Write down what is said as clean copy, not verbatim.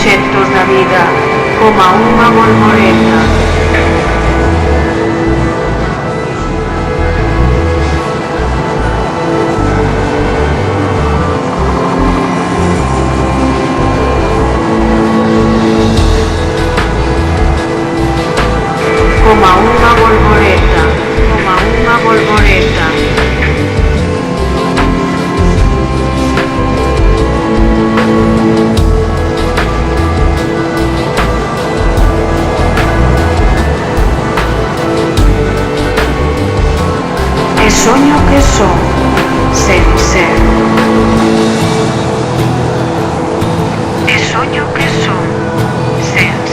xetos da vida, coma unha borboleta. Coma unha borboleta, coma unha borboleta. E soño que son, sen ser. E soño que son, sen